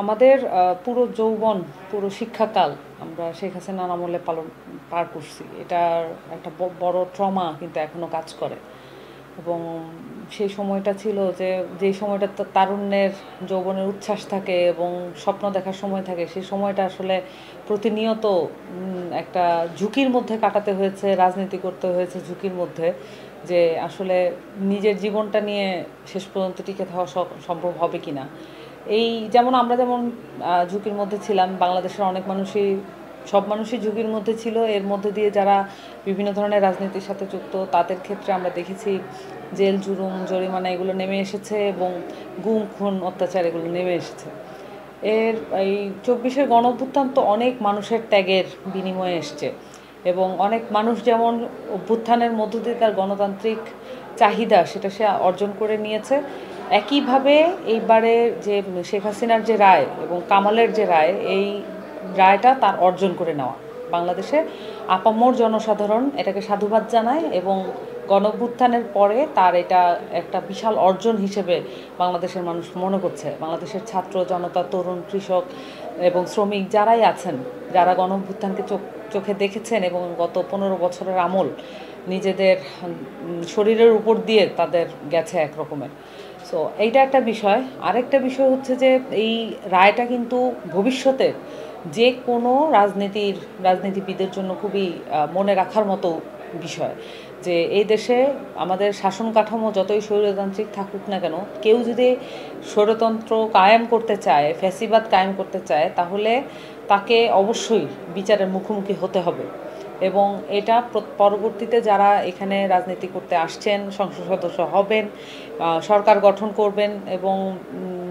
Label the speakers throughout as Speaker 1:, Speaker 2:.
Speaker 1: আমাদের পুরো যৌবন, পুরো শিক্ষাকাল আমরা শেখ হাসিনার আমলে পার করছি। এটার একটা বড় ট্রমা কিন্তু এখনো কাজ করে। এবং সেই সময়টা ছিল যে সময়টা তারুণ্যের যৌবনের উচ্ছ্বাস থাকে এবং স্বপ্ন দেখার সময় থাকে, সেই সময়টা আসলে প্রতিনিয়ত একটা ঝুঁকির মধ্যে কাটাতে হয়েছে, রাজনীতি করতে হয়েছে ঝুঁকির মধ্যে, যে আসলে নিজের জীবনটা নিয়ে শেষ পর্যন্ত টিকে থাকা সম্ভব হবে কি না। এই যেমন আমরা ঝুঁকির মধ্যে ছিলাম, বাংলাদেশের অনেক মানুষই, সব মানুষই ঝুঁকির মধ্যে ছিল। এর মধ্যে দিয়ে যারা বিভিন্ন ধরনের রাজনীতির সাথে যুক্ত, তাদের ক্ষেত্রে আমরা দেখেছি জেল জুলুম জরিমানা এগুলো নেমে এসেছে এবং গুম খুন অত্যাচার এগুলো নেমে এসেছে। এর এই ২৪-এর গণঅভ্যুত্থান তো অনেক মানুষের ত্যাগের বিনিময়ে এসছে, এবং অনেক মানুষ যেমন অভ্যুত্থানের মধ্য দিয়ে তার গণতান্ত্রিক চাহিদা সেটা সে অর্জন করে নিয়েছে। একইভাবে এইবারে যে শেখ হাসিনার যে রায় এবং কামালের যে রায়, এই রায়টা তার অর্জন করে নেওয়া। বাংলাদেশে আপামর জনসাধারণ এটাকে সাধুবাদ জানায়, এবং গণঅভ্যুত্থানের পরে তার এটা একটা বিশাল অর্জন হিসেবে বাংলাদেশের মানুষ মনে করছে। বাংলাদেশের ছাত্র জনতা, তরুণ, কৃষক এবং শ্রমিক যারাই আছেন, যারা গণঅভ্যুত্থানকে চোখে দেখেছেন এবং গত ১৫ বছরের আমল নিজেদের শরীরের উপর দিয়ে তাদের গেছে এক রকমের। সো এইটা একটা বিষয়। আরেকটা বিষয় হচ্ছে যে এই রায়টা কিন্তু ভবিষ্যতে যে কোনো রাজনীতিবিদের জন্য খুবই মনে রাখার মতো বিষয়, যে এই দেশে আমাদের শাসন কাঠামো যতই স্বৈরতান্ত্রিক থাকুক না কেন, কেউ যদি স্বৈরতন্ত্র কায়েম করতে চায়, ফ্যাসিবাদ কায়েম করতে চায়, তাহলে তাকে অবশ্যই বিচারের মুখোমুখি হতে হবে। এবং এটা পরবর্তীতে যারা এখানে রাজনীতি করতে আসছেন, সংসদ সদস্য হবেন, সরকার গঠন করবেন এবং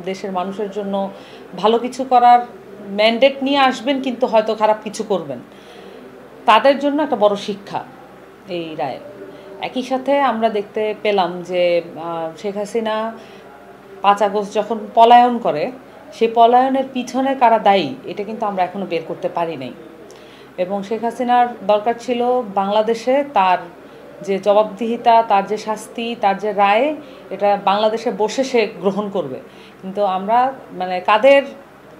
Speaker 1: দেশের মানুষের জন্য ভালো কিছু করার ম্যান্ডেট নিয়ে আসবেন, কিন্তু হয়তো খারাপ কিছু করবেন, তাদের জন্য একটা বড় শিক্ষা এই রায়। একই সাথে আমরা দেখতে পেলাম যে শেখ হাসিনা ৫ আগস্ট যখন পলায়ন করে, সেই পলায়নের পিছনে কারা দায়ী এটা কিন্তু আমরা এখনো বের করতে পারি নাই। এবং শেখ হাসিনার দরকার ছিল বাংলাদেশে তার যে জবাবদিহিতা, তার যে শাস্তি, তার যে রায়, এটা বাংলাদেশে বসে সে গ্রহণ করবে। কিন্তু আমরা কাদের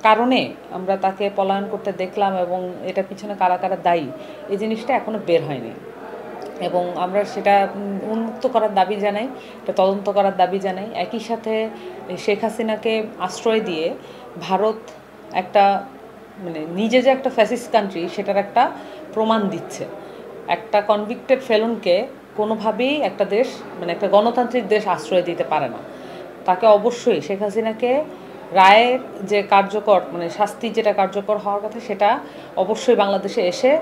Speaker 1: কারণে আমরা তাকে পলায়ন করতে দেখলাম এবং এটার পিছনে কারা কারা দায়ী, এই জিনিসটা এখনো বের হয়নি। এবং আমরা সেটা উন্মুক্ত করার দাবি জানাই, এটা তদন্ত করার দাবি জানাই। একই সাথে শেখ হাসিনাকে আশ্রয় দিয়ে ভারত একটা নিজে যে একটা ফ্যাসিস্ট কান্ট্রি সেটার একটা প্রমাণ দিচ্ছে। একটা কনভিক্টেড ফেলনকে কোনোভাবেই একটা দেশ, একটা গণতান্ত্রিক দেশ আশ্রয় দিতে পারে না। তাকে অবশ্যই শেখ হাসিনাকে রায়ের যে কার্যকর শাস্তি যেটা কার্যকর হওয়ার কথা, সেটা অবশ্যই বাংলাদেশে এসে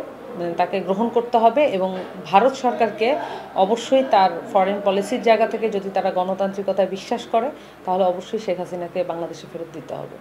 Speaker 1: তাকে গ্রহণ করতে হবে। এবং ভারত সরকারকে অবশ্যই তার ফরেন পলিসির জায়গা থেকে, যদি তারা গণতান্ত্রিকতায় বিশ্বাস করে, তাহলে অবশ্যই শেখ হাসিনাকে বাংলাদেশে ফেরত দিতে হবে।